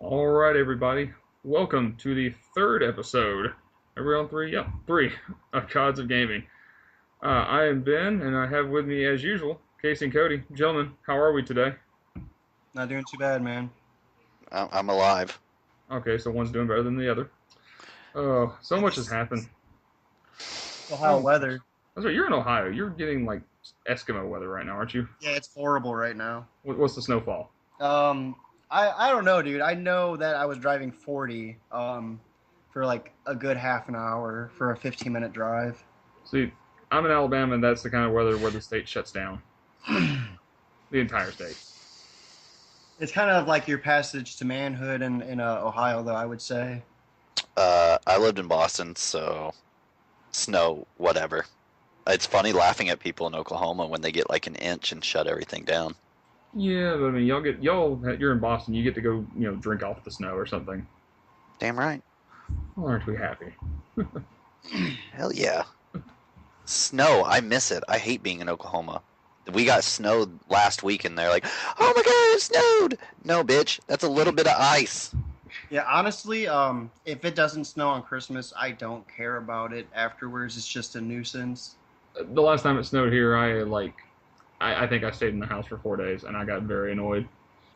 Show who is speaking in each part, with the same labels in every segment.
Speaker 1: All right, everybody. Welcome to the third episode. Are we on three? Yep, three of Gods of Gaming. I am Ben, and I have with me, as usual, Casey and Cody. Gentlemen, how are we today?
Speaker 2: Not doing too bad, man.
Speaker 3: I'm alive.
Speaker 1: Okay, so one's doing better than the other. Oh, so much has
Speaker 2: It's
Speaker 1: happened.
Speaker 2: Ohio
Speaker 1: Oh,
Speaker 2: weather.
Speaker 1: that's right. You're in Ohio. You're getting like Eskimo weather right now, aren't you?
Speaker 2: Yeah, it's horrible right now.
Speaker 1: What's the snowfall?
Speaker 2: Um, I don't know, dude. I know that I was driving 40 for like a good half an hour for a 15-minute drive.
Speaker 1: See, I'm in Alabama, and that's the kind of weather where the state shuts down. The entire state.
Speaker 2: It's kind of like your passage to manhood in Ohio, though, I would say.
Speaker 3: I lived in Boston, so snow, whatever. It's funny laughing at people in Oklahoma when they get like an inch and shut everything down.
Speaker 1: Yeah, but I mean, you're in Boston. You get to go, drink off the snow or something.
Speaker 3: Damn right.
Speaker 1: Well, aren't we happy?
Speaker 3: Hell yeah. Snow, I miss it. I hate being in Oklahoma. We got snowed last week and they're like, oh my god, it snowed! No, bitch, that's a little bit of ice.
Speaker 2: Yeah, honestly, if it doesn't snow on Christmas, I don't care about it afterwards. It's just a nuisance.
Speaker 1: The last time it snowed here, I think I stayed in the house for 4 days, and I got very annoyed.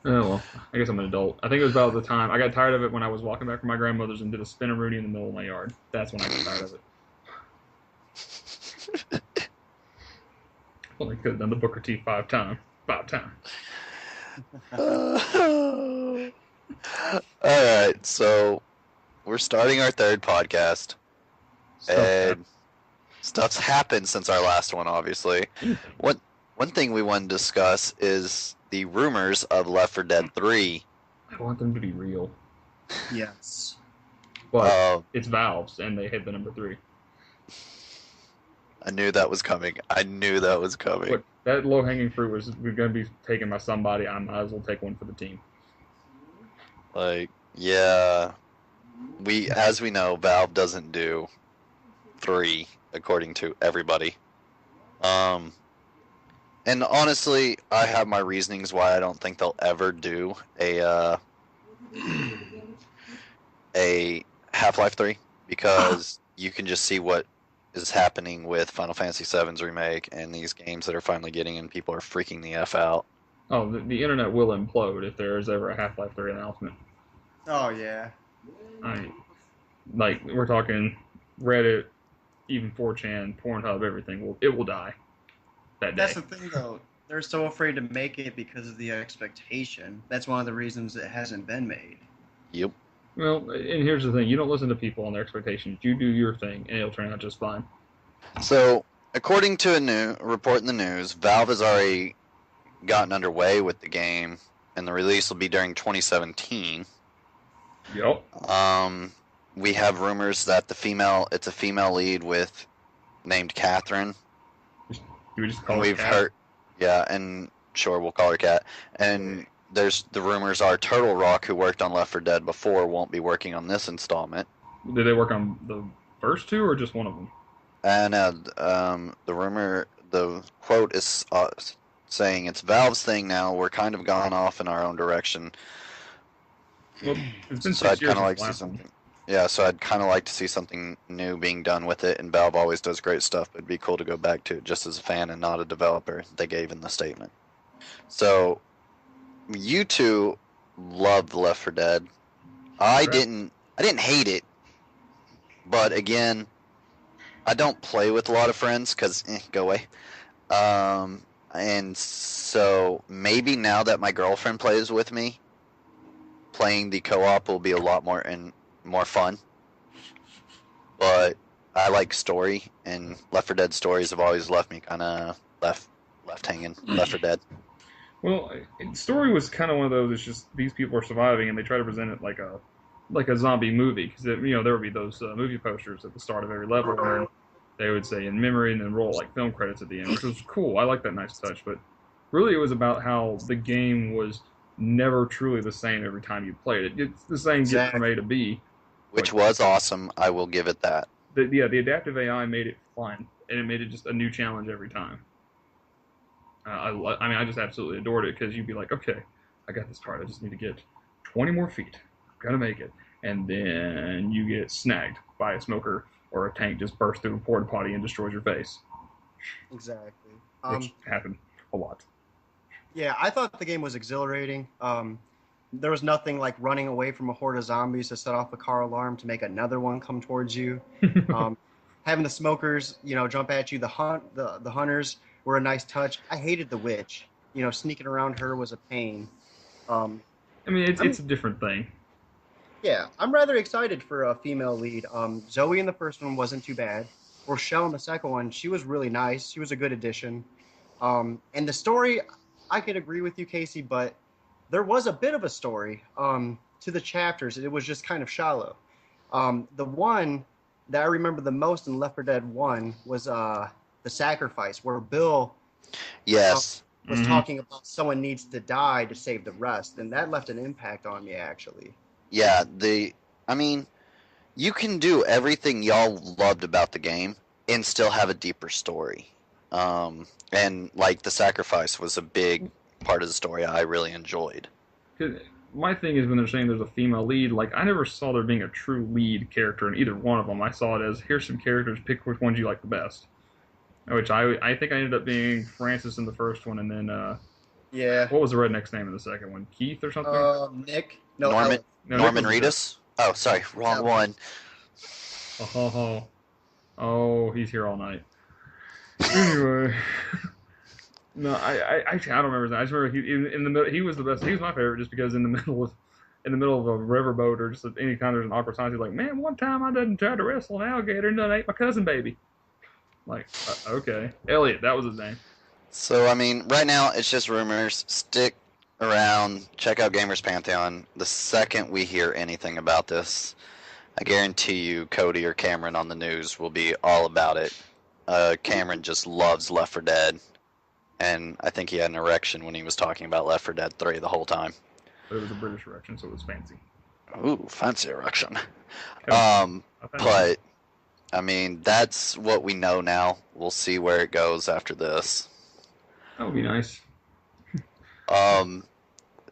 Speaker 1: Oh well, I guess I'm an adult. I think it was about the time I got tired of it when I was walking back from my grandmother's and did a spin-a-rooney in the middle of my yard. That's when I got tired of it. Well, I could have done the Booker T five times.
Speaker 3: Alright, so we're starting our third podcast,
Speaker 1: Stuff
Speaker 3: and stuff's happened since our last one, obviously. One thing we want to discuss is the rumors of Left 4 Dead 3.
Speaker 1: I want them to be real,
Speaker 2: Yes.
Speaker 1: but
Speaker 3: Uh,
Speaker 1: it's Valve's, and they hit the number three.
Speaker 3: I knew that was coming. I knew that was coming.
Speaker 1: Look, that low-hanging fruit was going to be taken by somebody. I might as well take one for the team.
Speaker 3: Like, yeah, as we know, Valve doesn't do 3, according to everybody. And honestly, I have my reasonings why I don't think they'll ever do a Half-Life 3, because you can just see what is happening with Final Fantasy VII's remake and these games that are finally getting, and people are freaking the F out.
Speaker 1: Oh, the internet will implode if there is ever a Half-Life 3 announcement.
Speaker 2: Oh, yeah.
Speaker 1: I like we're talking Reddit, even 4chan, Pornhub, everything will die that day.
Speaker 2: That's the thing, though. They're so afraid to make it because of the expectation. That's one of the reasons it hasn't been made.
Speaker 3: Yep.
Speaker 1: Well, and here's the thing: you don't listen to people and their expectations. You do your thing, and it'll turn out just fine.
Speaker 3: So, according to a new report in the news, Valve has already gotten underway with the game, and the release will be during 2017.
Speaker 1: Yep.
Speaker 3: We have rumors that it's a female lead named Catherine.
Speaker 1: You would just call
Speaker 3: And
Speaker 1: it
Speaker 3: we've
Speaker 1: Cat.
Speaker 3: heard, yeah, and sure, we'll call her Cat. And the rumors are Turtle Rock, who worked on Left 4 Dead before, won't be working on this installment.
Speaker 1: Did they work on the first two or just one of them?
Speaker 3: And the quote is saying it's Valve's thing now. We're kind of gone off in our own direction.
Speaker 1: Well, it's been
Speaker 3: So
Speaker 1: 6
Speaker 3: I'd
Speaker 1: years
Speaker 3: kind of like
Speaker 1: since
Speaker 3: to
Speaker 1: the
Speaker 3: see
Speaker 1: last one.
Speaker 3: something. Yeah, so I'd kind of like to see something new being done with it. And Valve always does great stuff, but it'd be cool to go back to it just as a fan and not a developer. They gave in the statement. So you two loved Left 4 Dead. I
Speaker 1: Correct.
Speaker 3: didn't. I didn't hate it, but again, I don't play with a lot of friends because go away. And so maybe now that my girlfriend plays with me, playing the co-op will be a lot more fun. But I like story, and Left 4 Dead stories have always left me kind of left hanging. Left 4 Dead.
Speaker 1: Well, story was kind of one of those. It's just these people are surviving, and they try to present it like a zombie movie because there would be those movie posters at the start of every level, and they would say in memory, and then roll like film credits at the end, which was cool. I like that nice touch, but really it was about how the game was never truly the same every time you played it. It's the same get from A to B.
Speaker 3: Which was awesome. I will give it that.
Speaker 1: The adaptive AI made it fun, and it made it just a new challenge every time. I mean, I just absolutely adored it because you'd be like, okay, I got this part. I just need to get 20 more feet. gonna make it, and then you get snagged by a smoker or a tank just bursts through a porta potty and destroys your face,
Speaker 2: Exactly.
Speaker 1: which happened a lot.
Speaker 2: Yeah, I thought the game was exhilarating. There was nothing like running away from a horde of zombies to set off a car alarm to make another one come towards you. Um, Having the smokers, jump at you. The hunters were a nice touch. I hated the witch. Sneaking around her was a pain. Um,
Speaker 1: I mean,
Speaker 2: I'm
Speaker 1: it's a different thing.
Speaker 2: Yeah, I'm rather excited for a female lead. Zoe in the first one wasn't too bad. Rochelle in the second one, she was really nice. She was a good addition. And the story, I could agree with you, Casey, but there was a bit of a story to the chapters. It was just kind of shallow. The one that I remember the most in Left 4 Dead 1 was the sacrifice, where Bill
Speaker 3: Yes.
Speaker 2: was talking about someone needs to die to save the rest, and that left an impact on me, actually.
Speaker 3: Yeah, I mean, you can do everything y'all loved about the game and still have a deeper story. And like the sacrifice was a big part of the story I really enjoyed.
Speaker 1: 'Cause my thing is when they're saying there's a female lead, like I never saw there being a true lead character in either one of them. I saw it as here's some characters, pick which ones you like the best. Which I think I ended up being Francis in the first one, and then
Speaker 2: Yeah.
Speaker 1: what was the redneck's name in the second one? Keith or something?
Speaker 2: Nick? No,
Speaker 3: Norman
Speaker 2: Alex.
Speaker 1: No,
Speaker 3: Norman
Speaker 1: Nick was
Speaker 3: Reedus? Oh, sorry, wrong one.
Speaker 1: Oh, he's here all night. Anyway, no, I actually I don't remember his name. I just remember he in the middle. He was the best. He was my favorite just because in the middle of a riverboat or just any time there's an awkward time, he's like, man, one time I done tried to wrestle an alligator and done ate my cousin baby. Like, okay, Elliot, that was his name.
Speaker 3: So, I mean, right now it's just rumors. Stick around, check out Gamers Pantheon. The second we hear anything about this, I guarantee you Cody or Cameron on the news will be all about it. Cameron just loves Left 4 Dead, and I think he had an erection when he was talking about Left 4 Dead 3 the whole time.
Speaker 1: But it was a British erection, so it was fancy.
Speaker 3: Ooh, fancy erection.
Speaker 1: Okay.
Speaker 3: But I mean, that's what we know now. We'll see where it goes after this.
Speaker 1: That would be nice.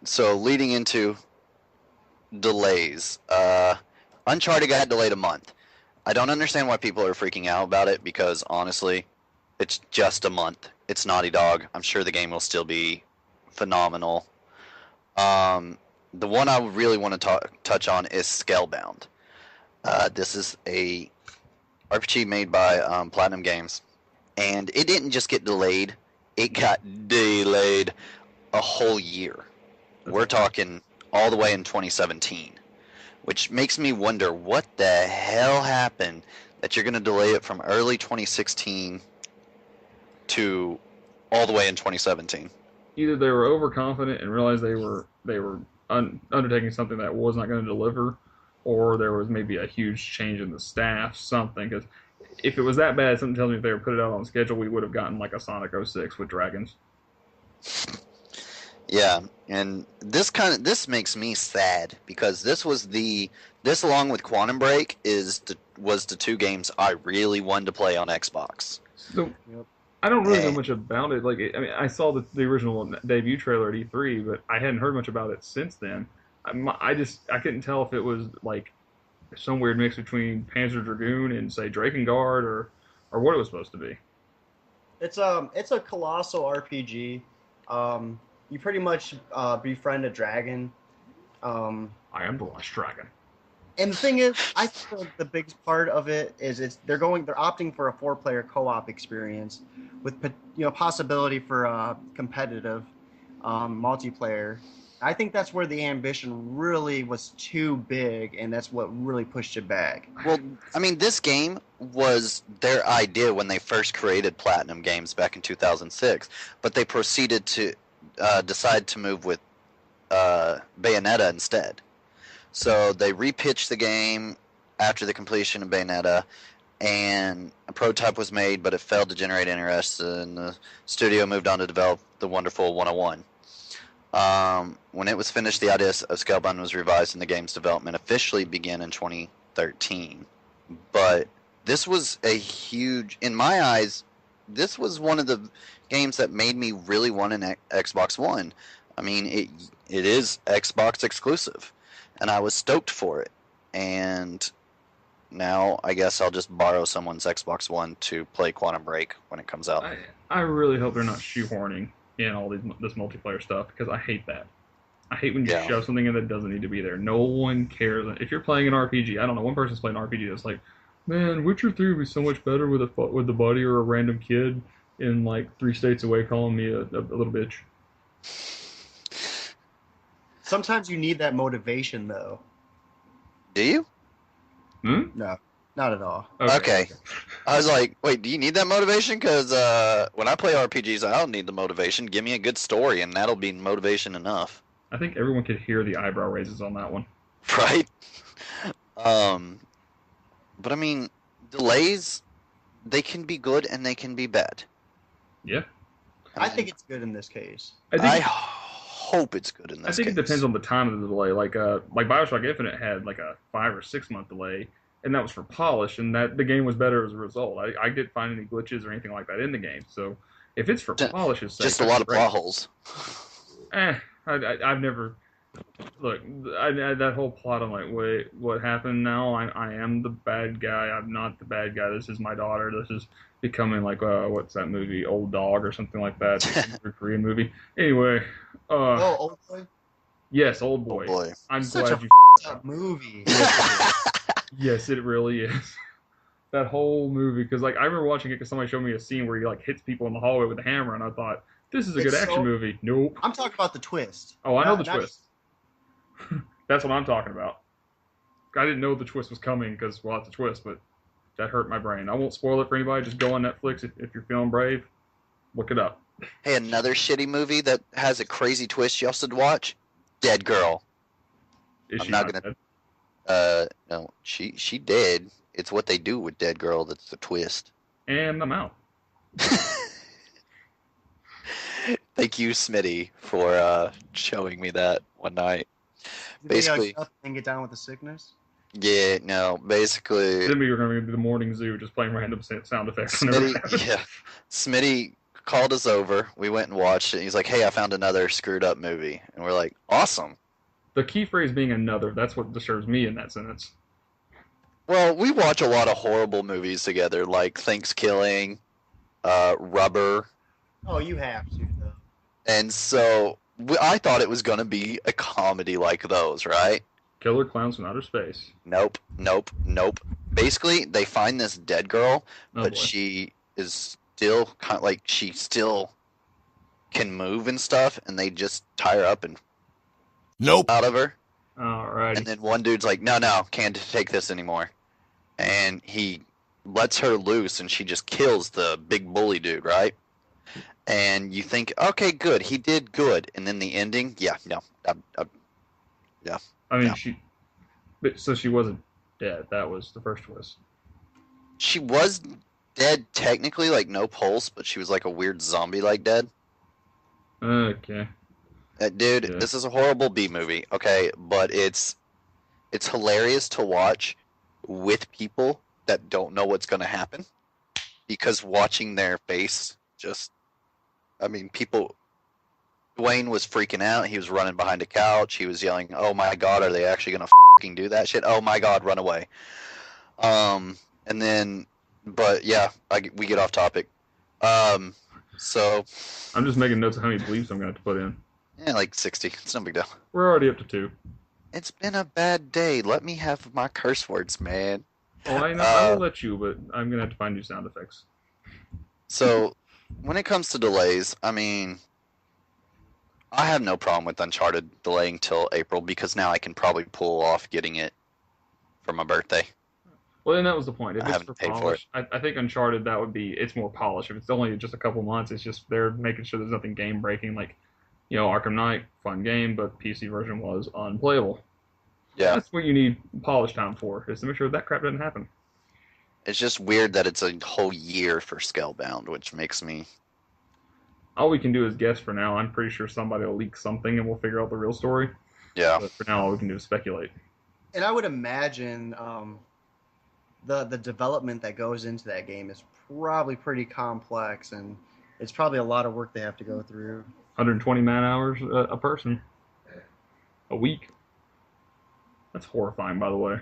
Speaker 3: So leading into delays, Uncharted got delayed a month. I don't understand why people are freaking out about it because honestly, it's just a month. It's Naughty Dog. I'm sure the game will still be phenomenal. The one I really want to touch on is Scalebound. This is a RPG made by Platinum Games, and it didn't just get delayed; it got delayed a whole year. We're talking all the way in 2017, which makes me wonder what the hell happened that you're going to delay it from early 2016 to all the way in 2017.
Speaker 1: Either they were overconfident and realized they were undertaking something that was not going to deliver, or there was maybe a huge change in the staff, something. Because if it was that bad, something tells me if they were put it out on schedule, we would have gotten like a Sonic 06 with dragons.
Speaker 3: Yeah, and this makes me sad because this along with Quantum Break was the two games I really wanted to play on Xbox.
Speaker 1: So I don't really know much about it. Like, I mean, I saw the original debut trailer at E3, but I hadn't heard much about it since then. I couldn't tell if it was like some weird mix between Panzer Dragoon and say Drakengard or what it was supposed to be.
Speaker 2: It's a colossal RPG. You pretty much befriend a dragon.
Speaker 1: I am the last dragon.
Speaker 2: And the thing is, I think the biggest part of it is they're opting for a 4-player co-op experience with possibility for competitive multiplayer. I think that's where the ambition really was too big, and that's what really pushed it back.
Speaker 3: Well, I mean, this game was their idea when they first created Platinum Games back in 2006, but they proceeded to decide to move with Bayonetta instead. So they repitched the game after the completion of Bayonetta, and a prototype was made, but it failed to generate interest, and the studio moved on to develop the wonderful 101. When it was finished, the idea of Scalebound was revised, and the game's development officially began in 2013. But this was in my eyes, this was one of the games that made me really want an Xbox One. I mean, it is Xbox exclusive. and I was stoked for it. And now I guess I'll just borrow someone's Xbox One to play Quantum Break when it comes out.
Speaker 1: I really hope they're not shoehorning in all this multiplayer stuff because I hate that. I hate when you
Speaker 3: Yeah.
Speaker 1: shove something in that doesn't need to be there. No one cares. If you're playing an RPG, I don't know, one person's playing an RPG that's like, man, Witcher 3 would be so much better with the buddy or a random kid in like 3 states away calling me a little bitch.
Speaker 2: Sometimes you need that motivation, though.
Speaker 3: Do you?
Speaker 1: Hmm?
Speaker 2: No, not at all.
Speaker 3: Okay. I was like, wait, do you need that motivation? Because when I play RPGs, I don't need the motivation. Give me a good story, and that'll be motivation enough.
Speaker 1: I think everyone could hear the eyebrow raises on that one.
Speaker 3: Right? But I mean, delays, they can be good and they can be bad.
Speaker 1: Yeah.
Speaker 2: I think it's good in this case.
Speaker 3: I hope it's good in this
Speaker 1: I think
Speaker 3: case.
Speaker 1: it depends on the time of the delay. Like Bioshock Infinite had like a 5 or 6 month delay, and that was for polish, and that the game was better as a result. I didn't find any glitches or anything like that in the game. So if it's for polish's sake,
Speaker 3: just a lot of plot holes.
Speaker 1: I've never look. That whole plot. I'm like, wait, what happened now? I am the bad guy. I'm not the bad guy. This is my daughter. This is becoming like what's that movie? Old Dog or something like that. The Korean movie. Anyway.
Speaker 2: Old Boy.
Speaker 1: Yes, Old Boy.
Speaker 3: Oh boy.
Speaker 1: I'm
Speaker 2: Such
Speaker 1: glad
Speaker 2: a
Speaker 1: you.
Speaker 2: up movie.
Speaker 1: Yes, it really is. That whole movie, because like I remember watching it because somebody showed me a scene where he like hits people in the hallway with a hammer, and I thought this is a good action movie. Nope.
Speaker 2: I'm talking about the twist.
Speaker 1: Oh, I know the twist. That's what I'm talking about. I didn't know the twist was coming because, well, it's a twist, but that hurt my brain. I won't spoil it for anybody. Just go on Netflix if you're feeling brave. Look it up.
Speaker 3: Hey, another shitty movie that has a crazy twist you also should watch? Dead Girl.
Speaker 1: Is
Speaker 3: I'm
Speaker 1: she
Speaker 3: not
Speaker 1: not
Speaker 3: gonna-
Speaker 1: dead?
Speaker 3: No, she did. It's what they do with Dead Girl that's the twist.
Speaker 1: And I'm out.
Speaker 3: Thank you, Smitty, for showing me that one night. Basically-
Speaker 2: Did they get down with the sickness?
Speaker 3: Yeah, no, basically,
Speaker 1: Then we were going to be the morning zoo just playing random sound effects. whenever it happens.
Speaker 3: Smitty called us over. We went and watched it. He's like, "Hey, I found another screwed up movie," and we're like, "Awesome."
Speaker 1: The key phrase being another, that's what disturbs me in that sentence.
Speaker 3: Well, we watch a lot of horrible movies together, like Thanksgiving, Rubber,
Speaker 2: Oh, you have to though.
Speaker 3: and so I thought it was going to be a comedy like those, right?
Speaker 1: Killer Clowns from Outer Space.
Speaker 3: Nope. Basically, they find this dead girl,
Speaker 1: Oh,
Speaker 3: but
Speaker 1: boy.
Speaker 3: she is still kind of like she still can move and stuff, and they just tie her up and out of her.
Speaker 1: Alrighty.
Speaker 3: And then one dude's like, no, can't take this anymore. And he lets her loose, and she just kills the big bully dude, right? And you think, okay, good, he did good. And then the ending,
Speaker 1: I mean,
Speaker 3: no.
Speaker 1: so she wasn't dead. That was the first twist.
Speaker 3: She was dead technically, like no pulse, but she was like a weird zombie-like dead.
Speaker 1: Okay.
Speaker 3: Dude,
Speaker 1: Yeah.
Speaker 3: this is a horrible B movie, okay? But it's hilarious to watch with people that don't know what's going to happen. Because watching their face people... Dwayne was freaking out. He was running behind a couch. He was yelling, "Oh my God, are they actually going to fucking do that shit? Oh my God, run away." And then, but yeah, we get off topic. So...
Speaker 1: I'm just making notes of how many bleeps I'm going to have to put in.
Speaker 3: Yeah, like 60. It's no big deal.
Speaker 1: We're already up to 2.
Speaker 3: It's been a bad day. Let me have my curse words, man.
Speaker 1: Well, I will let you, but I'm going to have to find new sound effects.
Speaker 3: So, when it comes to delays, I mean, I have no problem with Uncharted delaying till April because now I can probably pull off getting it for my birthday.
Speaker 1: Well, and that was the point. If
Speaker 3: I
Speaker 1: it's
Speaker 3: haven't
Speaker 1: for
Speaker 3: paid for
Speaker 1: polish, I think Uncharted, it's more polished. If it's only just a couple months, it's just they're making sure there's nothing game breaking. Like, Arkham Knight, fun game, but PC version was unplayable.
Speaker 3: Yeah.
Speaker 1: That's what you need polish time for, is to make sure that crap doesn't happen.
Speaker 3: It's just weird that it's a whole year for Scalebound, which makes me...
Speaker 1: All we can do is guess for now. I'm pretty sure somebody will leak something and we'll figure out the real story.
Speaker 3: Yeah.
Speaker 1: But for now, all we can do is speculate.
Speaker 2: And I would imagine the development that goes into that game is probably pretty complex, and it's probably a lot of work they have to go through.
Speaker 1: 120 man hours a person. A week. That's horrifying, by the way.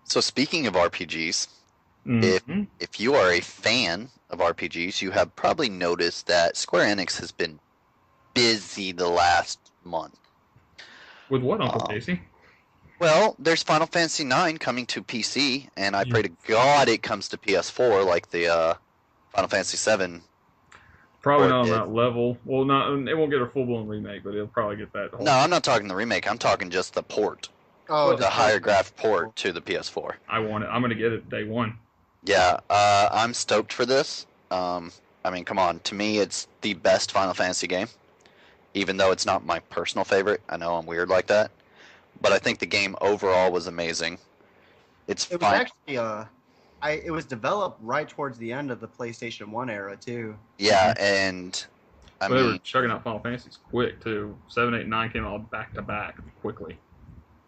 Speaker 3: So speaking of RPGs,
Speaker 1: Mm-hmm.
Speaker 3: if you are a fan of RPGs, you have probably noticed that Square Enix has been busy the last month.
Speaker 1: With what, Uncle
Speaker 3: Um,
Speaker 1: Casey?
Speaker 3: Well, there's Final Fantasy IX coming to PC, and I pray to God it comes to PS4 like the Final Fantasy VII
Speaker 1: Probably
Speaker 3: port
Speaker 1: not on
Speaker 3: did.
Speaker 1: that level. Well, not it won't get a full blown remake, but it'll probably get that whole.
Speaker 3: No, I'm not talking the remake. I'm talking just the port,
Speaker 2: Oh,
Speaker 3: the
Speaker 2: just
Speaker 3: higher graph port to the PS4.
Speaker 1: I want it. I'm gonna get it day one.
Speaker 3: Yeah, I'm stoked for this. I mean, come on. To me, it's the best Final Fantasy game, even though it's not my personal favorite. I know I'm weird like that, but I think the game overall was amazing. It's
Speaker 2: It was
Speaker 3: fine.
Speaker 2: actually it was developed right towards the end of the PlayStation 1 era too.
Speaker 3: Yeah, and I
Speaker 1: But they were
Speaker 3: mean,
Speaker 1: chugging out Final Fantasies quick too. 7, 8, 9 came out back to back quickly.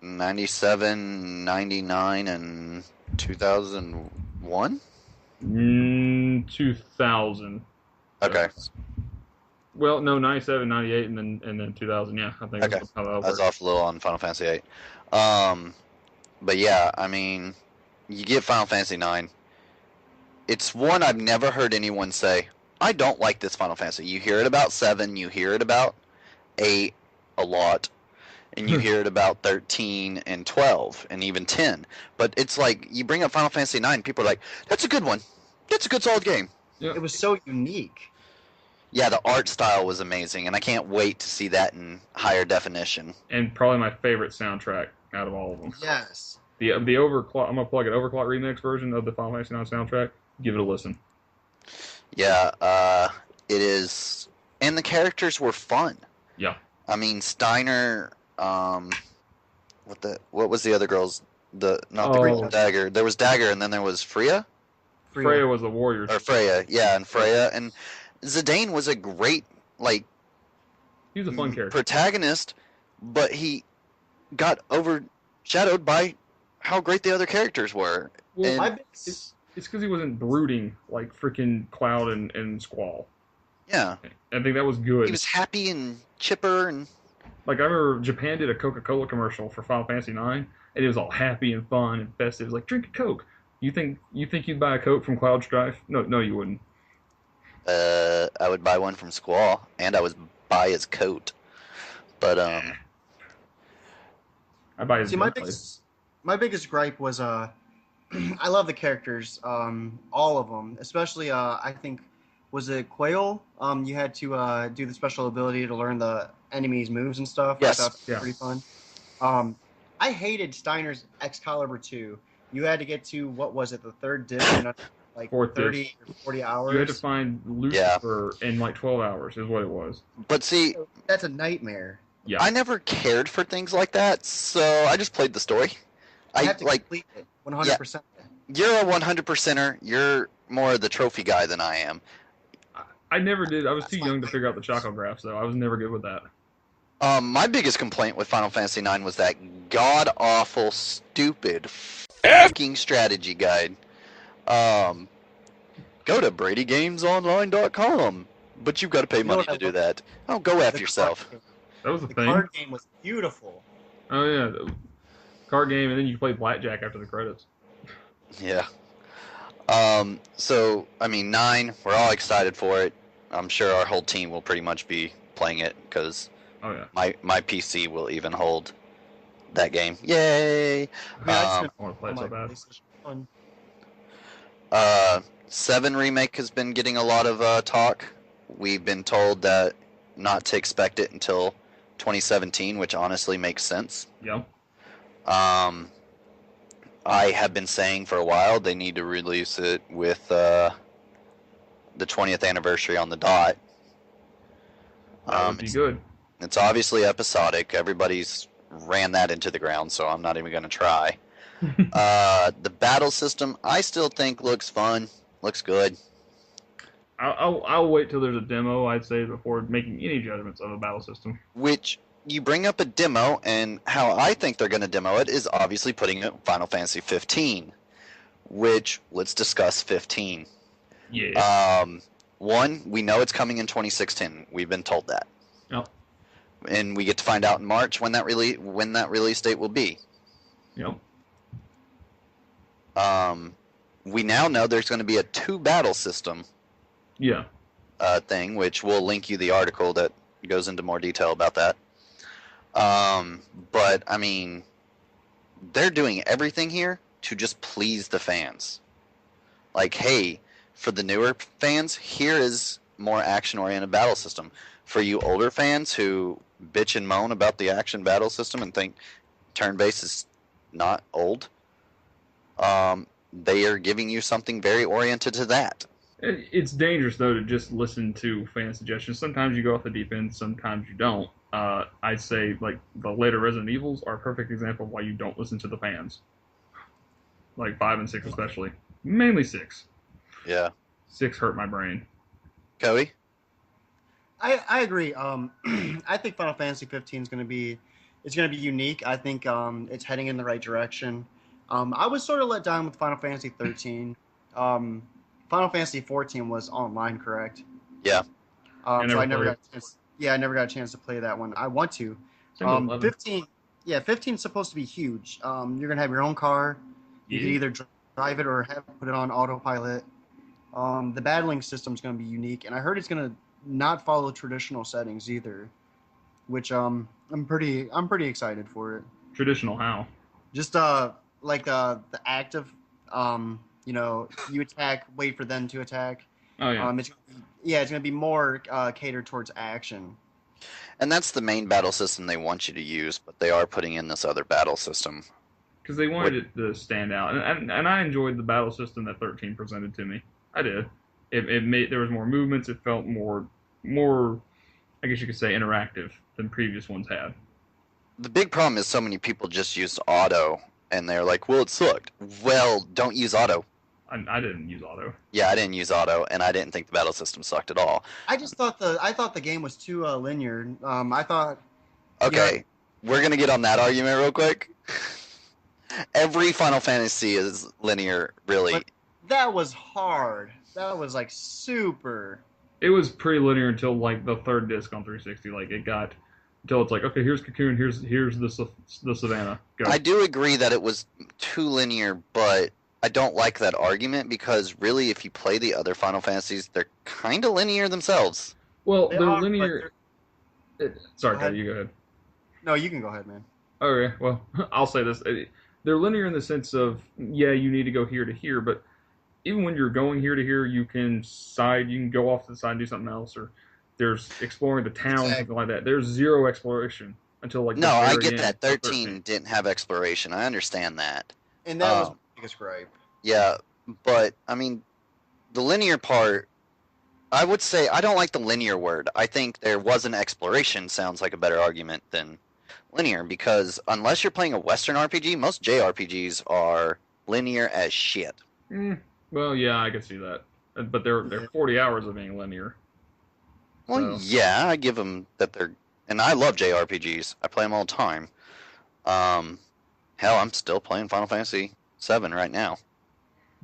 Speaker 3: 97, 99, and 2001?
Speaker 1: 2000.
Speaker 3: Okay,
Speaker 1: Well, no, 97, 98, and then 2000. Yeah, I think
Speaker 3: Okay.
Speaker 1: that's how that
Speaker 3: I was
Speaker 1: works.
Speaker 3: off a little on Final Fantasy VIII. But yeah, I mean, you get Final Fantasy IX. It's one I've never heard anyone say, I don't like this Final Fantasy. You hear it about 7, you hear it about 8 a lot, and you hear it about 13 and 12 and even 10. But it's like, you bring up Final Fantasy IX, people are like, that's a good one. That's a good solid game.
Speaker 1: Yeah.
Speaker 2: It was so unique.
Speaker 3: Yeah, the art style was amazing, and I can't wait to see that in higher definition.
Speaker 1: And probably my favorite soundtrack out of all of them.
Speaker 2: Yes.
Speaker 1: The overclock. I'm gonna plug an overclock remix version of the Final Fantasy IX soundtrack. Give it a listen.
Speaker 3: Yeah, it is, and the characters were fun.
Speaker 1: Yeah.
Speaker 3: I mean, Steiner. What was the other girl's? Not the girl
Speaker 1: Oh.
Speaker 3: with Dagger. There was Dagger, and then there was Freya
Speaker 1: Freya was the warrior.
Speaker 3: or Freya. Yeah, and Freya and Zidane was a great
Speaker 1: He was a fun character.
Speaker 3: protagonist, but he got overshadowed by how great the other characters were.
Speaker 1: Well,
Speaker 3: and-
Speaker 2: My biggest,
Speaker 1: It's because he wasn't brooding like freaking Cloud and Squall.
Speaker 3: Yeah,
Speaker 1: I think that was good.
Speaker 3: he was happy and chipper, and
Speaker 1: Like I remember Japan did a Coca-Cola commercial for Final Fantasy IX, and it was all happy and fun and festive. It was like, drink a Coke. You think you'd buy a Coke from Cloud Strife? No, you wouldn't.
Speaker 3: I would buy one from Squall, and I would buy his coat. But
Speaker 1: I buy his
Speaker 2: see, my
Speaker 1: gunplay.
Speaker 2: biggest gripe was I love the characters, all of them, especially I think was it Quail? You had to do the special ability to learn the enemies' moves and stuff.
Speaker 3: Yes.
Speaker 2: I thought that was
Speaker 1: Yeah.
Speaker 2: pretty fun. I hated Steiner's Excalibur 2. You had to get to what was it, the third disc in like
Speaker 1: Fourth
Speaker 2: 30 or 40 hours.
Speaker 1: You had to find Lucifer in like 12 hours is what it was.
Speaker 3: see,
Speaker 2: That's a nightmare.
Speaker 1: Yeah.
Speaker 3: I never cared for things like that, so I just played the story.
Speaker 2: I have to
Speaker 3: like
Speaker 2: complete it 100%.
Speaker 3: you're a 100%er. You're more the trophy guy than I am.
Speaker 1: I never did. I was too young to figure out the chocographs, though. I was never good with that.
Speaker 3: My biggest complaint with Final Fantasy IX was that god awful, stupid, fucking strategy guide. Go to BradyGamesOnline.com, but you've got to pay
Speaker 2: You know
Speaker 3: money
Speaker 2: what I
Speaker 3: to do
Speaker 2: love?
Speaker 3: that. Oh, go F
Speaker 2: The
Speaker 3: yourself.
Speaker 2: card game-
Speaker 1: That was the
Speaker 2: The
Speaker 1: thing.
Speaker 2: card game was beautiful.
Speaker 1: Oh yeah, the card game, and then you play blackjack after the credits.
Speaker 3: Yeah. So, I mean, 9, we're all excited for it. I'm sure our whole team will pretty much be playing it, because
Speaker 1: Oh yeah.
Speaker 3: my PC will even hold that game. Yay!
Speaker 2: I mean, I just
Speaker 3: Um,
Speaker 2: been
Speaker 1: I want to play
Speaker 2: on
Speaker 1: it
Speaker 2: my
Speaker 1: so bad.
Speaker 2: PlayStation 1.
Speaker 3: 7 Remake has been getting a lot of talk. We've been told that not to expect it until 2017, which honestly makes sense.
Speaker 1: Yeah.
Speaker 3: I have been saying for a while they need to release it with the 20th anniversary on the dot.
Speaker 1: That would be good.
Speaker 3: It's obviously episodic. Everybody's ran that into the ground, so I'm not even going to try. The battle system, I still think looks fun, looks good.
Speaker 1: I'll wait till there's a demo, I'd say, before making any judgments of a battle system.
Speaker 3: Which you bring up a demo, and how I think they're going to demo it is obviously putting it in Final Fantasy 15. Which, let's discuss 15.
Speaker 1: Yeah.
Speaker 3: One, we know it's coming in 2016. We've been told that.
Speaker 1: Yep.
Speaker 3: and we get to find out in March when that release date will be.
Speaker 1: Yep.
Speaker 3: We now know there's going to be a 2 battle system.
Speaker 1: Yeah.
Speaker 3: Thing, which we'll link you the article that goes into more detail about that. But I mean, they're doing everything here to just please the fans. Like, hey, for the newer fans, here is more action-oriented battle system. For you older fans who bitch and moan about the action battle system and think turn-based is not old, they are giving you something very oriented to that.
Speaker 1: It's dangerous, though, to just listen to fan suggestions. Sometimes you go off the deep end, sometimes you don't. I'd say, like, the later Resident Evils are a perfect example of why you don't listen to the fans. Like 5 and 6 especially. Mainly 6.
Speaker 3: Yeah.
Speaker 1: 6 hurt my brain.
Speaker 3: Cody?
Speaker 2: I agree. I think Final Fantasy 15 is going to be unique. I think it's heading in the right direction. I was sort of let down with Final Fantasy 13. Final Fantasy 14 was online, correct?
Speaker 3: Yeah.
Speaker 2: So I never got a chance. Yeah, I never got a chance to play that one. I want to. 15. Yeah, 15 is supposed to be huge. You're gonna have your own car. You can either drive it or put it on autopilot. The battling system is gonna be unique, and I heard it's gonna not follow traditional settings either, which I'm pretty excited for it.
Speaker 1: Traditional how?
Speaker 2: Just like the active you attack, wait for them to attack.
Speaker 1: Oh yeah.
Speaker 2: It's gonna be more catered towards action.
Speaker 3: And that's the main battle system they want you to use, but they are putting in this other battle system.
Speaker 1: Because they wanted it to stand out, and I enjoyed the battle system that 13 presented to me. I did. It made there was more movements. It felt more, I guess you could say, interactive than previous ones had.
Speaker 3: The big problem is so many people just used auto, and they're like, "Well, it sucked." Well, don't use auto.
Speaker 1: I didn't use auto.
Speaker 3: Yeah, I didn't use auto, and I didn't think the battle system sucked at all.
Speaker 2: I thought the game was too linear. I thought.
Speaker 3: Okay, we're gonna get on that argument real quick. Every Final Fantasy is linear, really.
Speaker 2: But that was hard. That was like super.
Speaker 1: It was pretty linear until like the third disc on 360. Like it got until it's like, okay, here's Cocoon, here's the Savannah. Go.
Speaker 3: I do agree that it was too linear, but I don't like that argument because really, if you play the other Final Fantasies, they're kind of linear themselves.
Speaker 1: Well, they're linear. Sorry, Cody, you go ahead.
Speaker 2: No, you can go ahead, man.
Speaker 1: Okay, well, I'll say this. They're linear in the sense of, yeah, you need to go here to here, but even when you're going here to here, you can go off to the side and do something else, or there's exploring the town, something like that. There's zero exploration until like.
Speaker 3: No, I get that. 13 didn't have exploration. I understand that.
Speaker 2: And that was my biggest gripe.
Speaker 3: Yeah, but I mean, the linear part, I would say I don't like the linear word. I think there was an exploration sounds like a better argument than linear because unless you're playing a Western RPG, most JRPGs are linear as shit.
Speaker 1: Well, yeah, I can see that, but they're 40 hours of being linear.
Speaker 3: Well, yeah, I give them that they're, and I love JRPGs. I play them all the time. Hell, I'm still playing Final Fantasy VII right now.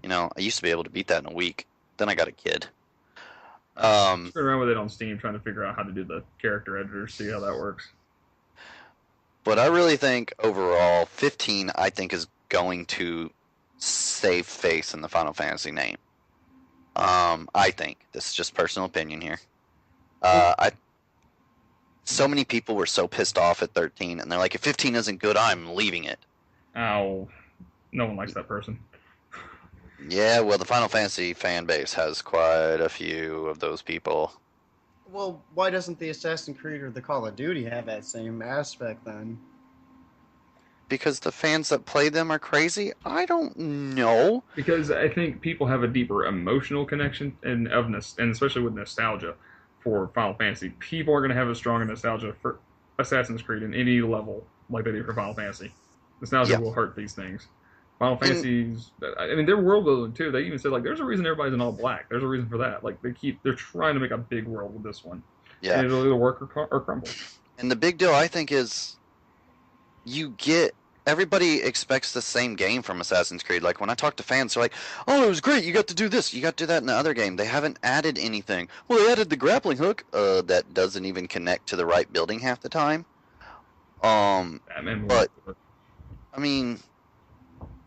Speaker 3: You know, I used to be able to beat that in a week. Then I got a kid.
Speaker 1: Screwing around with it on Steam, trying to figure out how to do the character editor, see how that works.
Speaker 3: But I really think overall, 15, I think, is going to save face in the Final Fantasy name. I think. This is just personal opinion here. So many people were so pissed off at 13, and they're like, if 15 isn't good, I'm leaving it.
Speaker 1: Ow. No one likes that person.
Speaker 3: Yeah, well, the Final Fantasy fan base has quite a few of those people.
Speaker 2: Well, why doesn't the Assassin's Creed or the Call of Duty have that same aspect then?
Speaker 3: Because the fans that play them are crazy? I don't know.
Speaker 1: Because I think people have a deeper emotional connection, and especially with nostalgia for Final Fantasy. People are going to have a stronger nostalgia for Assassin's Creed in any level like they do for Final Fantasy. Nostalgia will hurt these things. Final Fantasies, I mean, they're world building too. They even said like, there's a reason everybody's in all black. There's a reason for that. Like they're trying to make a big world with this one.
Speaker 3: Yeah,
Speaker 1: and it'll either work or crumble.
Speaker 3: And the big deal, I think, is you get everybody expects the same game from Assassin's Creed. Like when I talk to fans, they're like, "Oh, it was great. You got to do this. You got to do that in the other game." They haven't added anything. Well, they added the grappling hook. That doesn't even connect to the right building half the time. But I mean,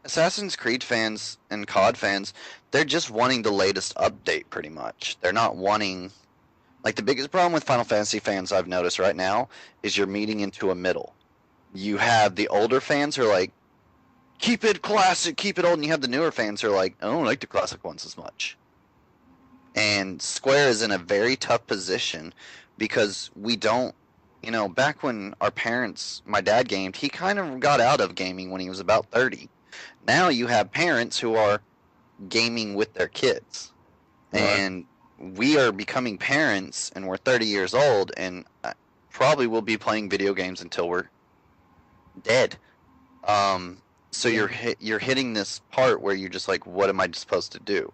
Speaker 3: Assassin's Creed fans and COD fans, they're just wanting the latest update, pretty much. They're not wanting, like, the biggest problem with Final Fantasy fans I've noticed right now is you're meeting into a middle. You have the older fans who are like, keep it classic, keep it old, and you have the newer fans who are like, I don't like the classic ones as much. And Square is in a very tough position because we don't, back when our parents, my dad gamed, he kind of got out of gaming when he was about 30. Now you have parents who are gaming with their kids. Right. And we are becoming parents, and we're 30 years old, and probably will be playing video games until we're dead. So you're hitting this part where you're just like, what am I supposed to do?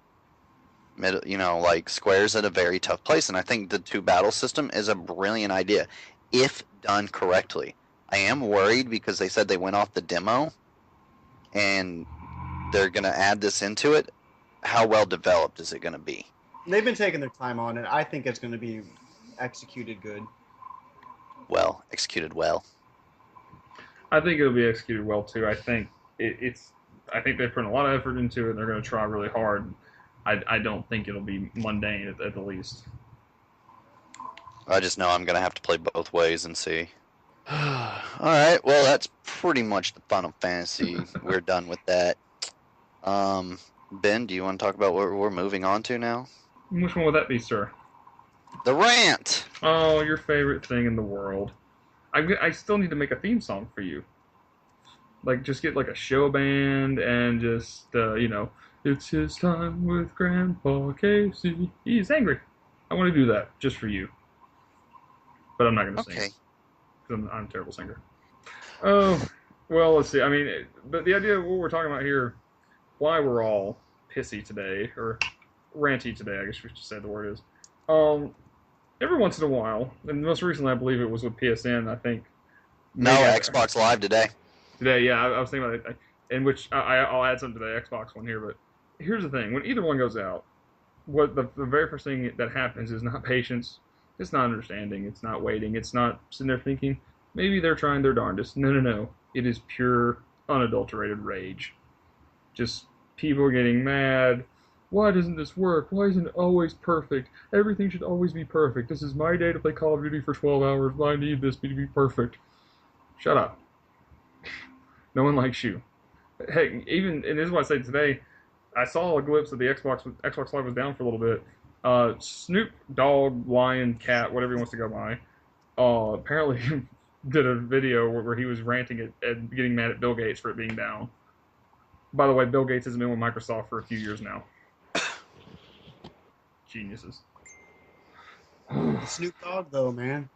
Speaker 3: Like Square's at a very tough place, and I think the 2-battle system is a brilliant idea if done correctly. I am worried because they said they went off the demo and they're going to add this into it. How well developed is it going to be?
Speaker 2: They've been taking their time on it. I think it's going to be executed good.
Speaker 3: Well, executed well.
Speaker 1: I think it'll be executed well too. I think I think they put a lot of effort into it, and they're going to try really hard. I don't think it'll be mundane at the least.
Speaker 3: I just know I'm going to have to play both ways and see. Alright, well, that's pretty much the Final Fantasy. We're done with that. Ben, do you want to talk about what we're moving on to now?
Speaker 1: Which one would that be, sir?
Speaker 3: The Rant!
Speaker 1: Oh, your favorite thing in the world. I still need to make a theme song for you. Like, just get like a show band and just, it's his time with Grandpa Casey. He's angry. I want to do that just for you. But I'm not going to sing. Because I'm a terrible singer. Oh, well, let's see. I mean, but the idea of what we're talking about here, why we're all pissy today, or ranty today, I guess we should say the word is. Every once in a while, and most recently I believe it was with PSN, I think.
Speaker 3: No, Xbox Live today.
Speaker 1: Today, yeah, I was thinking about it, in which I'll add something to the Xbox one here, but here's the thing. When either one goes out, what the very first thing that happens is not patience, it's not understanding, it's not waiting, it's not sitting there thinking, maybe they're trying their darndest. No. It is pure, unadulterated rage. Just people getting mad. Why doesn't this work? Why isn't it always perfect? Everything should always be perfect. This is my day to play Call of Duty for 12 hours. I need this to be perfect. Shut up. No one likes you. Heck, and this is what I say today, I saw a glimpse of the Xbox Live was down for a little bit. Snoop Dogg, Lion, Cat, whatever he wants to go by, apparently did a video where he was ranting and getting mad at Bill Gates for it being down. By the way, Bill Gates has been with Microsoft for a few years now. Geniuses.
Speaker 2: Snoop Dogg, though, man.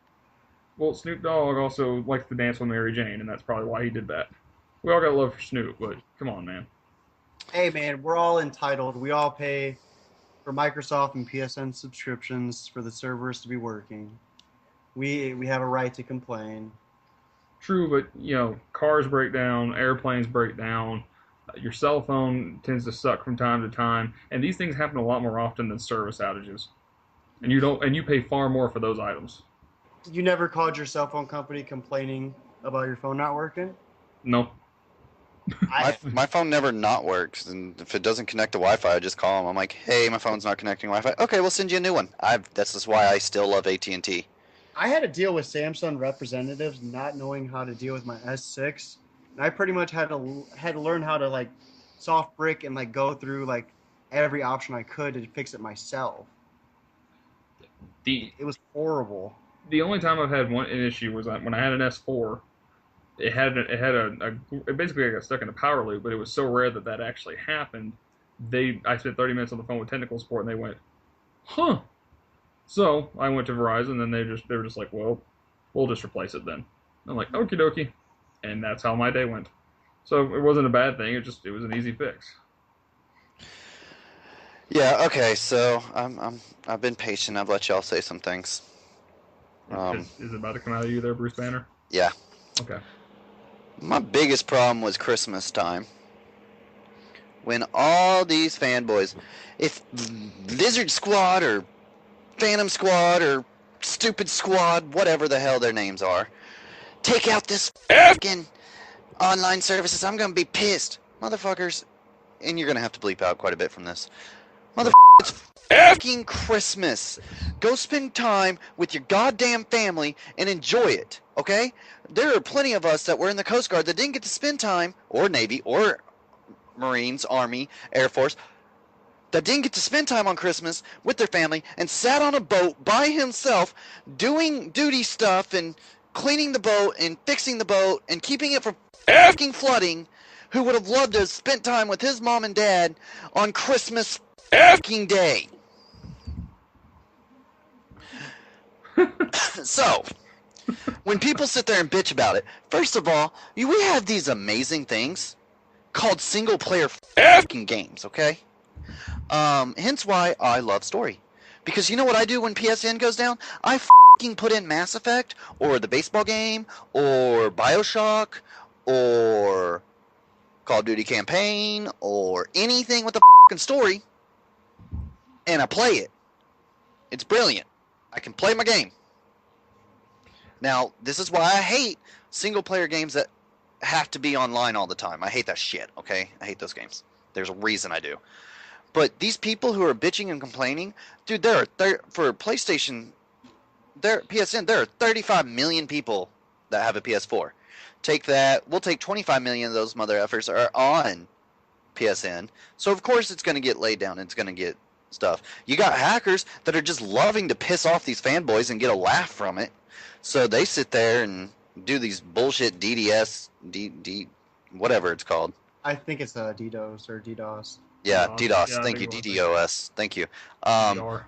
Speaker 1: Well, Snoop Dogg also likes to dance with Mary Jane, and that's probably why he did that. We all got love for Snoop, but come on, man.
Speaker 2: Hey, man, we're all entitled. We all pay for Microsoft and PSN subscriptions for the servers to be working. We have a right to complain.
Speaker 1: True, but, cars break down, airplanes break down, your cell phone tends to suck from time to time, and these things happen a lot more often than service outages. And you pay far more for those items.
Speaker 2: You never called your cell phone company complaining about your phone not working?
Speaker 1: No.
Speaker 3: My phone never not works, and if it doesn't connect to Wi-Fi, I just call them. I'm like, hey, my phone's not connecting to Wi-Fi. Okay, we'll send you a new one. That's just why I still love AT&T.
Speaker 2: I had to deal with Samsung representatives not knowing how to deal with my S6. And I pretty much had to learn how to soft brick and go through every option I could to fix it myself. It was horrible.
Speaker 1: The only time I've had an issue was when I had an S4. It basically got stuck in a power loop, but it was so rare that actually happened. I spent 30 minutes on the phone with technical support, and they went, huh. So I went to Verizon, and they were just like, well, we'll just replace it then. I'm like, okie dokie. And that's how my day went. So it wasn't a bad thing. It was an easy fix.
Speaker 3: Yeah. Okay. So I've been patient. I've let y'all say some things.
Speaker 1: Is it about to come out of you there, Bruce Banner?
Speaker 3: Yeah.
Speaker 1: Okay.
Speaker 3: My biggest problem was Christmas time. When all these fanboys, if Lizard Squad or Phantom Squad or Stupid Squad, whatever the hell their names are, take out this fucking online services, I'm gonna be pissed. Motherfuckers, and you're gonna have to bleep out quite a bit from this. Motherfucker, it's fucking Christmas. Go spend time with your goddamn family and enjoy it, okay? There are plenty of us that were in the Coast Guard that didn't get to spend time, or Navy, or Marines, Army, Air Force, that didn't get to spend time on Christmas with their family and sat on a boat by himself doing duty stuff and cleaning the boat and fixing the boat and keeping it from fucking flooding, who would have loved to have spent time with his mom and dad on Christmas fucking day. So, when people sit there and bitch about it, first of all, we have these amazing things called single-player fucking games, okay? Hence why I love story. Because you know what I do when PSN goes down? I fucking put in Mass Effect, or the baseball game, or Bioshock, or Call of Duty Campaign, or anything with a fucking story, and I play it. It's brilliant. I can play my game. Now, this is why I hate single-player games that have to be online all the time. I hate that shit, okay? I hate those games. There's a reason I do. But these people who are bitching and complaining, dude, for PlayStation, PSN, there are 35 million people that have a PS4. Take that, we'll take 25 million of those mother effers are on PSN. So of course it's going to get laid down, it's going to get stuff. You got hackers that are just loving to piss off these fanboys and get a laugh from it. So they sit there and do these bullshit DDS, whatever it's called.
Speaker 2: I think it's DDoS or DDoS.
Speaker 3: Yeah,
Speaker 1: DDoS.
Speaker 3: DDoS.
Speaker 1: Yeah,
Speaker 3: Thank you,
Speaker 1: big one.
Speaker 3: DDoS. Thank you.
Speaker 1: DDR.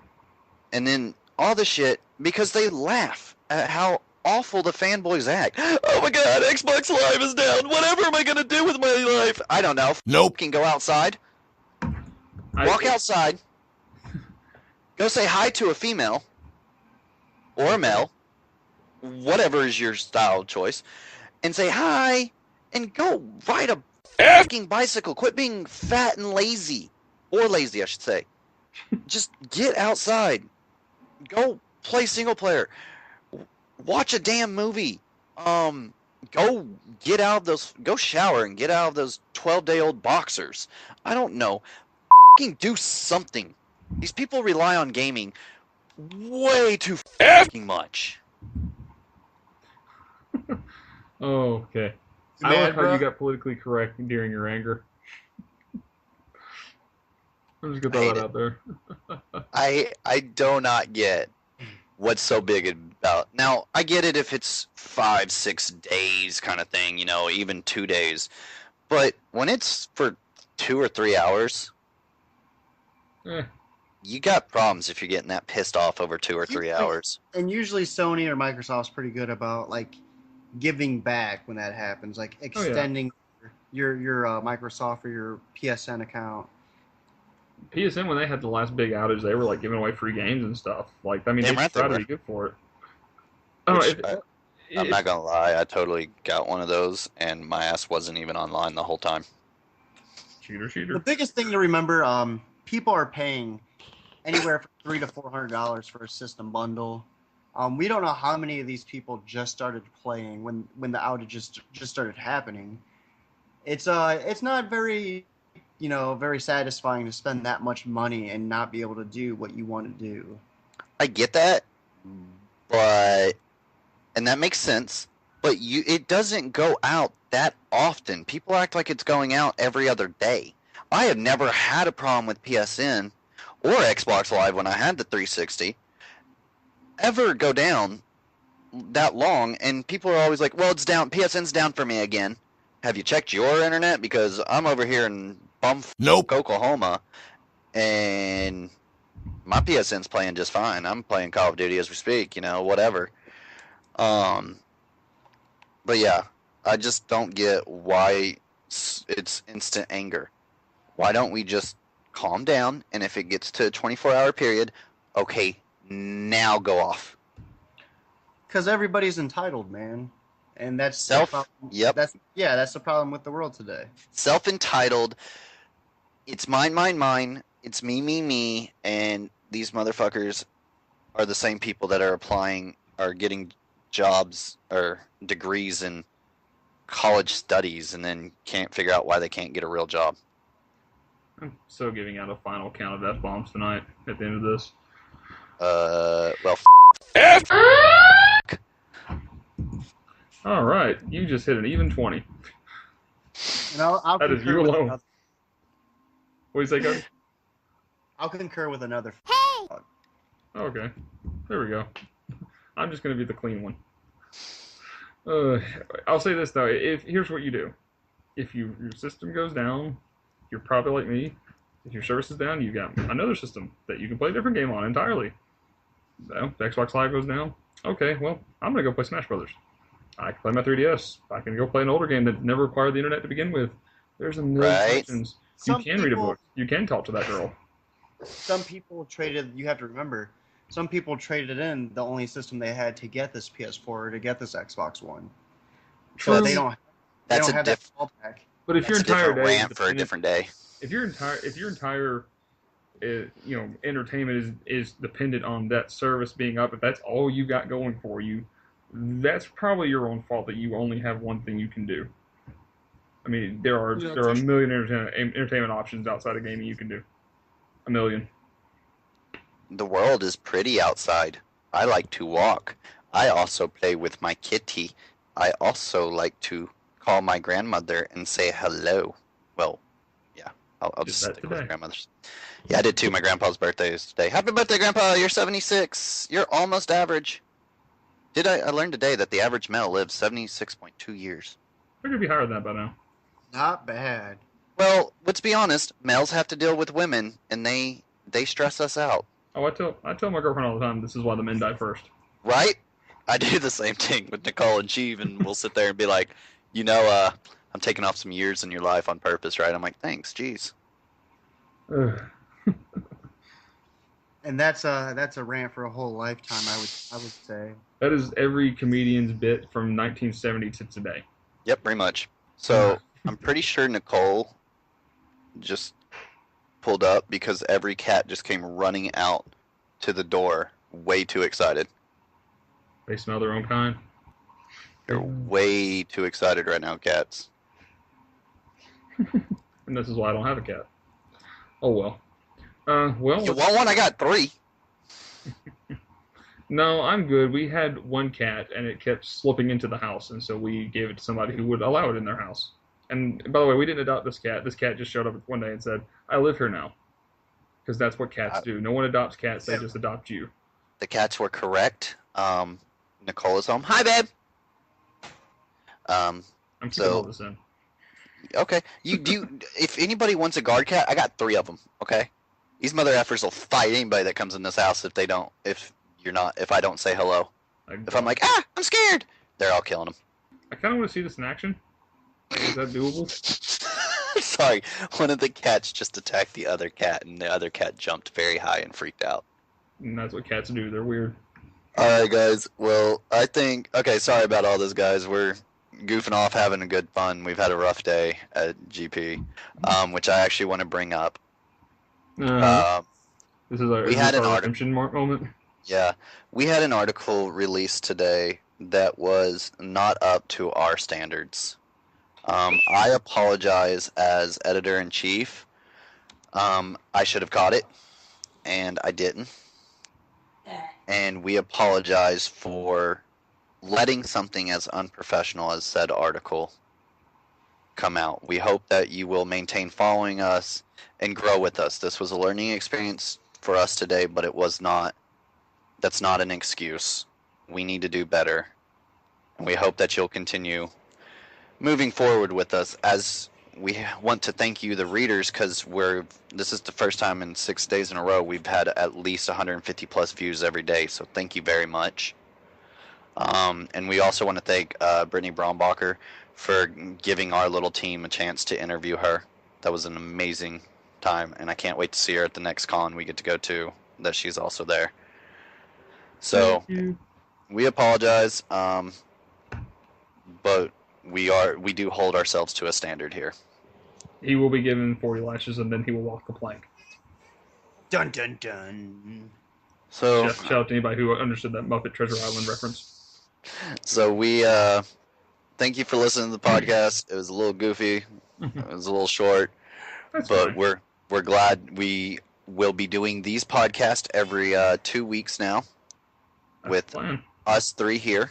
Speaker 3: And then all the shit because they laugh at how awful the fanboys act. Oh my God, Xbox Live is down. Whatever am I gonna do with my life? I don't know.
Speaker 4: Nope.
Speaker 3: Can go outside. Walk outside. Go say hi to a female or a male, whatever is your style of choice, and say hi, and go ride a fucking bicycle. Quit being fat and lazy, or lazy, I should say. Just get outside. Go play single player. Watch a damn movie. Go get out of those. Go shower and get out of those 12-day-old boxers. I don't know. Fucking do something. These people rely on gaming way too fucking much.
Speaker 1: Oh, okay.
Speaker 2: You
Speaker 1: I
Speaker 2: mad,
Speaker 1: like how
Speaker 2: bro?
Speaker 1: you got politically correct during your anger. I'm just gonna throw that out there.
Speaker 3: I do not get what's so big about. Now, I get it if it's 5-6 days kind of thing, you know, even 2 days. But when it's for 2 or 3 hours, you got problems if you're getting that pissed off over 2 or 3 hours.
Speaker 2: And usually Sony or Microsoft's pretty good about like giving back when that happens, like extending your Microsoft or your PSN account.
Speaker 1: PSN, when they had the last big outage, they were like giving away free games and stuff. Like, I mean,
Speaker 3: Damn
Speaker 1: they
Speaker 3: right they
Speaker 1: try to
Speaker 3: were.
Speaker 1: be good for it. I don't know,
Speaker 3: Which I'm not gonna lie, I totally got one of those, and my ass wasn't even online the whole time.
Speaker 1: Cheater.
Speaker 2: The biggest thing to remember, people are paying anywhere from $300 to $400 for a system bundle. We don't know how many of these people just started playing when the outages just started happening. It's not very, very satisfying to spend that much money and not be able to do what you want to do.
Speaker 3: I get that, and that makes sense, but it doesn't go out that often. People act like it's going out every other day. I have never had a problem with PSN or Xbox Live when I had the 360 ever go down that long, and people are always like, well, it's down, PSN's down for me again. Have you checked your internet? Because I'm over here in
Speaker 4: Nope.
Speaker 3: Oklahoma, and my PSN's playing just fine. I'm playing Call of Duty as we speak, whatever. But yeah, I just don't get why it's instant anger. Why don't we just calm down, and if it gets to a 24-hour period, okay, now go off.
Speaker 2: Because everybody's entitled, man. And that's the problem.
Speaker 3: Yep.
Speaker 2: That's the problem with the world today.
Speaker 3: Self-entitled. It's mine. It's me, and these motherfuckers are the same people that are getting jobs or degrees in college studies and then can't figure out why they can't get a real job.
Speaker 1: I'm so giving out a final count of F-bombs tonight at the end of this.
Speaker 3: Well,
Speaker 1: All right, you just hit an even 20.
Speaker 2: And I'll
Speaker 1: That is
Speaker 2: concur
Speaker 1: you
Speaker 2: with
Speaker 1: alone.
Speaker 2: another-
Speaker 1: What do you say, Cody?
Speaker 2: I'll concur with another.
Speaker 1: Okay, there we go. I'm just gonna be the clean one. I'll say this though: here's what you do. If your system goes down, you're probably like me. If your service is down, you got another system that you can play a different game on entirely. So, if Xbox Live goes down, okay, well, I'm gonna go play Smash Brothers. I can play my 3DS. I can go play an older game that never required the internet to begin with. There's a million options. You can read a book. You can talk to that girl.
Speaker 2: Some people traded. You have to remember, some people traded in the only system they had to get this PS4 to get this Xbox One. So they don't. They don't have that fallback.
Speaker 1: But if your entire day
Speaker 3: rant for a different day.
Speaker 1: If your entire entertainment is dependent on that service being up, if that's all you got going for you, that's probably your own fault that you only have one thing you can do. I mean, there are a million entertainment options outside of gaming you can do. A million.
Speaker 3: The world is pretty outside. I like to walk. I also play with my kitty. I also like to call my grandmother and say hello. Well, yeah, I'll just stick with grandmothers. Yeah, I did too. My grandpa's birthday is today. Happy birthday, Grandpa! You're 76. You're almost average. I learned today that the average male lives 76.2 years.
Speaker 1: They're gonna be higher than that by now.
Speaker 2: Not bad.
Speaker 3: Well, let's be honest. Males have to deal with women, and they stress us out.
Speaker 1: Oh, I tell my girlfriend all the time. This is why the men die first.
Speaker 3: Right? I do the same thing with Nicole, and she even will sit there and be like, I'm taking off some years in your life on purpose, right? I'm like, thanks, jeez.
Speaker 2: And that's a rant for a whole lifetime. I would say.
Speaker 1: That is every comedian's bit from 1970 to today.
Speaker 3: Yep, pretty much. So I'm pretty sure Nicole just pulled up because every cat just came running out to the door, way too excited.
Speaker 1: They smell their own kind.
Speaker 3: They're way too excited right now, cats.
Speaker 1: And this is why I don't have a cat. Oh well. Well.
Speaker 3: You want one? I got 3.
Speaker 1: No, I'm good. We had one cat, and it kept slipping into the house, and so we gave it to somebody who would allow it in their house. And by the way, we didn't adopt this cat. This cat just showed up one day and said, "I live here now," because that's what cats do. No one adopts cats; they just adopt you.
Speaker 3: The cats were correct. Nicole is home. Hi, babe.
Speaker 1: I'm keeping all this in.
Speaker 3: Okay. If anybody wants a guard cat, I got 3 of them. Okay. These mother effers will fight anybody that comes in this house if I don't say hello. If I'm like, I'm scared, they're all killing them.
Speaker 1: I kind of want to see this in action. Is that doable?
Speaker 3: Sorry, one of the cats just attacked the other cat, and the other cat jumped very high and freaked out.
Speaker 1: And that's what cats do. They're weird.
Speaker 3: Alright, guys. Well, okay, sorry about all this, guys. We're goofing off, having a good fun. We've had a rough day at GP, which I actually want to bring up.
Speaker 1: This is our redemption moment.
Speaker 3: Yeah, we had an article released today that was not up to our standards. I apologize as editor-in-chief. I should have caught it, and I didn't. And we apologize for letting something as unprofessional as said article come out. We hope that you will maintain following us and grow with us. This was a learning experience for us today, but that's not an excuse. We need to do better. And we hope that you'll continue moving forward with us, as we want to thank you, the readers, because this is the first time in 6 days in a row we've had at least 150 plus views every day, so thank you very much. And we also want to thank Brittany Braunbacher for giving our little team a chance to interview her. That was an amazing time, and I can't wait to see her at the next con we get to go to, that she's also there. So we apologize. but we do hold ourselves to a standard here.
Speaker 1: He will be given 40 lashes, and then he will walk the plank.
Speaker 2: Dun dun dun.
Speaker 3: So
Speaker 1: Shout out to anybody who understood that Muppet Treasure Island reference.
Speaker 3: So we thank you for listening to the podcast. It was a little goofy. It was a little short.
Speaker 1: That's
Speaker 3: but
Speaker 1: fine.
Speaker 3: we're glad we will be doing these podcasts every 2 weeks now.
Speaker 1: That's
Speaker 3: with
Speaker 1: the plan.
Speaker 3: us three here,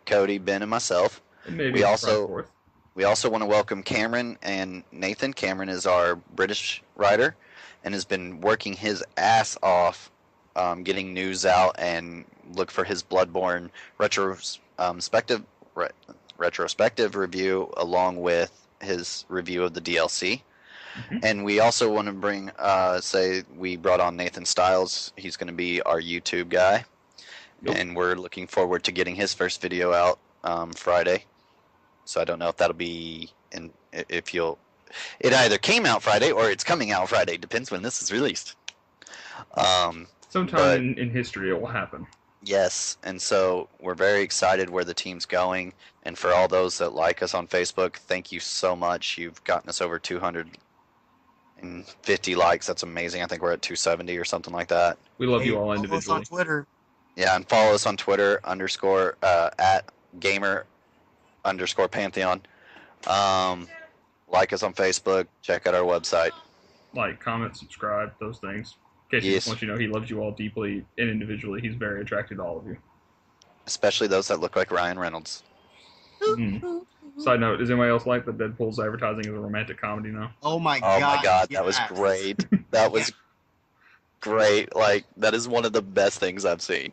Speaker 3: Cody, Ben, and myself.
Speaker 1: And maybe
Speaker 3: We
Speaker 1: a
Speaker 3: also-
Speaker 1: fourth.
Speaker 3: We also want to welcome Cameron and Nathan. Cameron is our British writer and has been working his ass off getting news out, and look for his Bloodborne retrospective review along with his review of the DLC.
Speaker 1: Mhm.
Speaker 3: And we also want to bring, say we brought on Nathan Stiles. He's going to be our YouTube guy.
Speaker 1: Yep.
Speaker 3: And we're looking forward to getting his first video out Friday. So I don't know if that'll be it either came out Friday or it's coming out Friday. Depends when this is released.
Speaker 1: Sometime in history it will happen.
Speaker 3: Yes, and so we're very excited where the team's going. And for all those that like us on Facebook, thank you so much. You've gotten us over 250 likes. That's amazing. I think we're at 270 or something like that.
Speaker 1: We love you all
Speaker 2: Follow us
Speaker 1: individually.
Speaker 2: on Twitter.
Speaker 3: Yeah, and follow us on Twitter _ at gamer_Pantheon. Like us on Facebook. Check out our website.
Speaker 1: Like, comment, subscribe, those things. In case you just want you to know, he loves you all deeply and individually. He's very attracted to all of you.
Speaker 3: Especially those that look like Ryan Reynolds.
Speaker 1: Mhm. Side note, does anybody else like that Deadpool's advertising as a romantic comedy now?
Speaker 2: Oh my
Speaker 3: Oh
Speaker 2: god.
Speaker 3: my god, that was
Speaker 2: yes.
Speaker 3: great. That was great. Like, that is one of the best things I've seen.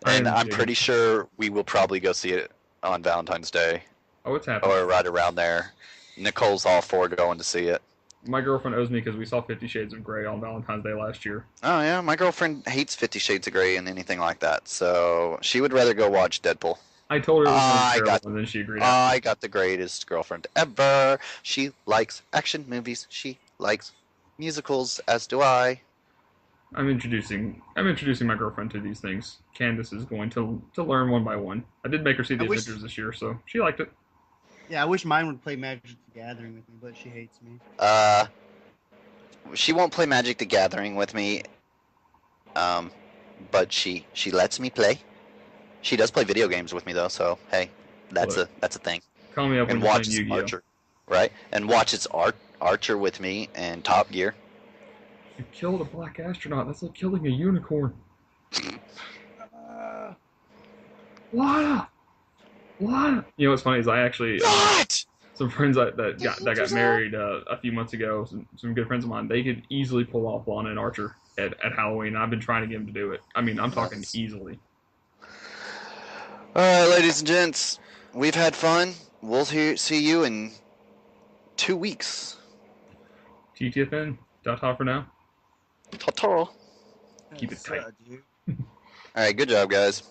Speaker 3: And I'm pretty sure we will probably go see it on Valentine's Day
Speaker 1: Oh, it's happening.
Speaker 3: or right around there. Nicole's all for going to see it.
Speaker 1: My girlfriend owes me because we saw 50 Shades of Grey on Valentine's Day last year.
Speaker 3: Oh yeah, my girlfriend hates 50 Shades of Grey and anything like that, so she would rather go watch Deadpool.
Speaker 1: I told her it was
Speaker 3: I
Speaker 1: terrible,
Speaker 3: got-
Speaker 1: and then she agreed.
Speaker 3: I got the greatest girlfriend ever. She likes action movies. She likes musicals, as do I.
Speaker 1: I'm introducing my girlfriend to these things. Candace is going to learn one by one. I did make her see the
Speaker 2: I wish-
Speaker 1: Avengers this year, so she liked it.
Speaker 2: Yeah, I wish mine would play Magic the Gathering with me, but she hates me.
Speaker 3: She won't play Magic the Gathering with me, but she lets me play. She does play video games with me though, so hey, that's a thing.
Speaker 1: Call me up when
Speaker 3: And
Speaker 1: you're playing
Speaker 3: watches
Speaker 1: Yu-Gi-Oh.
Speaker 3: Archer, right? And watches Archer with me and Top Gear.
Speaker 1: You killed a black astronaut. That's like killing a unicorn. What? What? You know what's funny is I actually
Speaker 3: What?
Speaker 1: some friends that got married a few months ago. Some good friends of mine. They could easily pull off Lana and Archer at Halloween. I've been trying to get them to do it. I mean, I'm talking
Speaker 3: Nice.
Speaker 1: easily.
Speaker 3: All right, ladies and gents, we've had fun. We'll see you in 2 weeks.
Speaker 1: TTFN. .ta for now.
Speaker 3: Ta-ta.
Speaker 1: Keep it tight.
Speaker 2: Dude.
Speaker 3: All right, good job, guys.